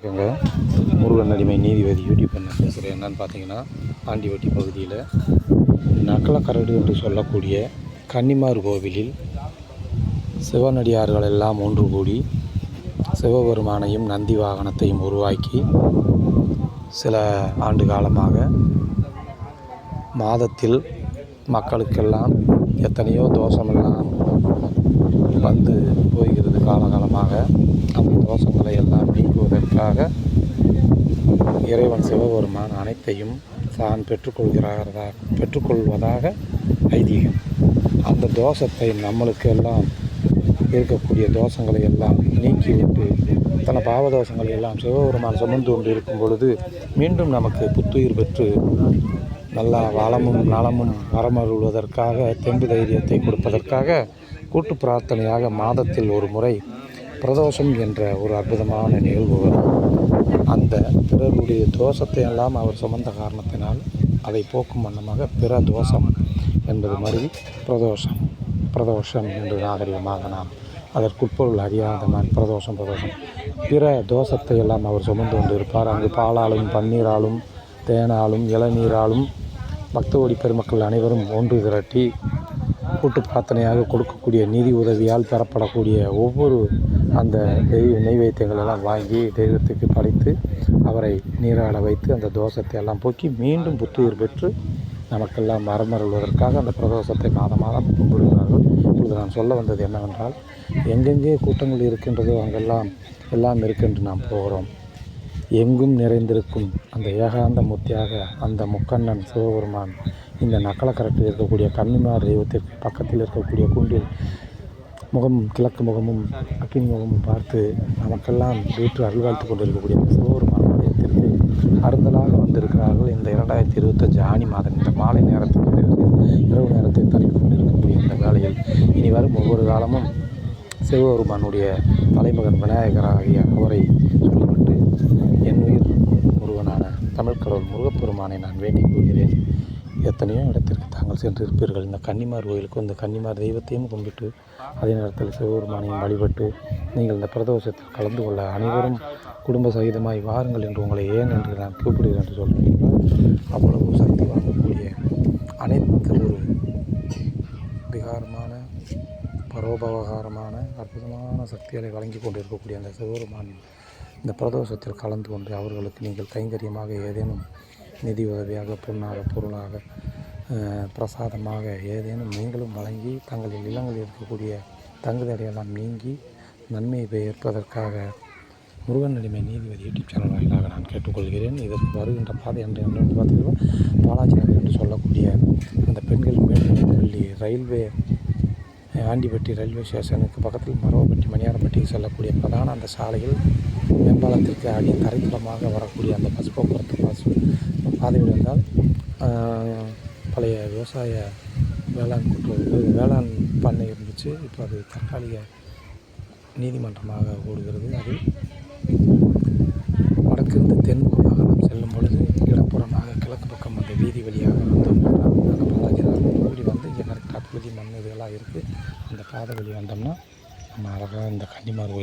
எங்க முருகன் அடிமை நீதிபதி யூடியூப் என்ன பேசுகிறேன். என்னன்னு பார்த்தீங்கன்னா, ஆண்டிவட்டி பகுதியில் நக்கலக்கரடு என்று சொல்லக்கூடிய கன்னிமார் கோவிலில் சிவனடியார்கள் எல்லாம் ஒன்று கூடி சிவபெருமானையும் நந்தி வாகனத்தையும் உருவாக்கி சில ஆண்டு காலமாக மாதத்தில் மக்களுக்கெல்லாம் எத்தனையோ தோஷமெல்லாம் வந்து போகிறது. காலகாலமாக அந்த தோஷங்களை எல்லாம் நீக்குவதற்காக இறைவன் சிவபெருமான் அனைத்தையும் தான் பெற்றுக்கொள்வதாக ஐதீகம். அந்த தோஷத்தை நம்மளுக்கு எல்லாம் இருக்கக்கூடிய தோஷங்களை எல்லாம் நீக்கிவிட்டு தன பாவதோஷங்களை எல்லாம் சிவபெருமான் சுமந்து கொண்டு இருக்கும் பொழுது மீண்டும் நமக்கு புத்துயிர் பெற்று நல்லா வளமும் நலமும் வரமருள்வதற்காக தெம்பு தைரியத்தை கொடுப்பதற்காக கூட்டு பிரார்த்தனையாக மாதத்தில் ஒரு முறை பிரதோஷம் என்ற ஒரு அற்புதமான நிகழ்வு வரும். அந்த பிறருடைய தோஷத்தை எல்லாம் அவர் சுமந்த காரணத்தினால் அதை போக்கும் வண்ணமாக பிற தோஷம் என்பது மாதிரி பிரதோஷம் என்று நாகரிகமாக நாம் அதற்குட்பொருள் அறியாத மாதிரி பிரதோஷம் பிற தோஷத்தை எல்லாம் அவர் சுமந்து கொண்டு இருப்பார். அங்கு பாலாலும் பன்னீராலும் தேனாலும் இளநீராலும் பக்தோடி பெருமக்கள் அனைவரும் ஒன்று திரட்டி கூட்டு பிரார்த்தனையாக கொடுக்கக்கூடிய நிதி உதவியால் பெறப்படக்கூடிய ஒவ்வொரு அந்த நெய்வேத்தியங்கள் எல்லாம் வாங்கி தெய்வத்துக்கு படைத்து அவரை நீராட வைத்து அந்த தோஷத்தை எல்லாம் போக்கி மீண்டும் புத்துயிர் பெற்று நமக்கெல்லாம் வரமருள்வதற்காக அந்த பிரதோஷத்தை மாதம் கும்பிடுகிறார்கள். இப்பொழுது நான் சொல்ல வந்தது என்னவென்றால், எங்கெங்கே கூட்டங்கள் இருக்கின்றதோ எல்லாம் இருக்கென்று நாம் போகிறோம். எங்கும் நிறைந்திருக்கும் அந்த ஏகாந்த மூர்த்தியாக அந்த முக்கண்ணன் சிவபெருமான் இந்த நக்கலக்கரட்டில் இருக்கக்கூடிய கன்னிமார் தெய்வத்திற்கு பக்கத்தில் இருக்கக்கூடிய குன்றில் கிழக்கு முகமும் அக்கினி முகமும் பார்த்து நமக்கெல்லாம் வீட்டு அருள்வாழ்த்து கொண்டிருக்கக்கூடிய அந்த சிவபெருமான் ஆலயத்திற்கு அருந்தலாக வந்திருக்கிறார்கள். இந்த 2025 ஆனி மாதம் இந்த மாலை நேரத்தில் இரவு நேரத்தை தள்ளி கொண்டிருக்கக்கூடிய இந்த வேளையில் இனி வரும் ஒவ்வொரு காலமும் சிவபெருமானுடைய தலைமகன் விநாயகராகிய அவரை சொல்லிவிட்டு என் உயிர் முருகனான தமிழ்கடவுள் முருகப்பெருமானை நான் வேண்டிக் கொள்கிறேன். எத்தனையோ இடத்திற்கு தாங்கள் சென்றிருப்பீர்கள். இந்த கன்னிமார் கோயிலுக்கு இந்த கன்னிமார் தெய்வத்தையும் கும்பிட்டு அதே நேரத்தில் சிவபெருமானையும் வழிபட்டு நீங்கள் இந்த பிரதோஷத்தில் கலந்து கொள்ள அனைவரும் குடும்ப சகிதமாய் வாருங்கள் என்று உங்களை ஏன் என்று நான் கூப்பிடுகிறேன் என்று சொல்கிறீர்கள். அவ்வளவு சக்தி வாங்கக்கூடிய அனைத்து ஒரு விகாரமான பரோபகாரமான அற்புதமான சக்திகளை வழங்கி கொண்டிருக்கக்கூடிய அந்த சிவபெருமான் இந்த பிரதோஷத்தில் கலந்து கொண்டு அவர்களுக்கு நீங்கள் கைங்கரியமாக ஏதேனும் நிதி உதவியாக பொருளாக பிரசாதமாக ஏதேனும் நீங்களும் வழங்கி தங்களின் இல்லங்களில் இருக்கக்கூடிய தங்குதடையெல்லாம் நீங்கி நன்மையை ஏற்பதற்காக முருகன் அடிமை நீதிபதி யூடியூப் சேனல் வாயிலாக நான் கேட்டுக்கொள்கிறேன். இதற்கு வருகின்ற பாதை என்று பார்த்தீங்கன்னா பாலாஜி நகர் என்று சொல்லக்கூடிய அந்த பெண்கள் மேல்நிலைப்பள்ளி ரயில்வே ஆண்டிப்பட்டி ரயில்வே ஸ்டேஷனுக்கு பக்கத்தில் மரவப்பட்டி மணியாரப்பட்டிக்கு செல்லக்கூடிய பிரதான அந்த சாலையில் மேம்பாலத்திற்கு அடி தரைத்தளமாக வரக்கூடிய அந்த பஸ் போக்குவரத்து பாதையில் இருந்தால் பழைய விவசாய வேளாண் பண்ணை இருந்துச்சு. இப்போ அது தற்காலிக நீதிமன்றமாக ஓடுகிறது. அது வடக்கிருந்து தென்முகமாக நாம் செல்லும் பொழுது இடப்புறமாக கிழக்கு பக்கம் அந்த வீதி வழியாக வந்தோம்னா அந்த பாலாஜி இப்படி வந்து இங்கே நிறைய புழுதி மண் இதெல்லாம் இருக்குது. அந்த பாதை வழி வந்தோம்னா நம்ம அழகாக இந்த கன்னிமார் கோயில்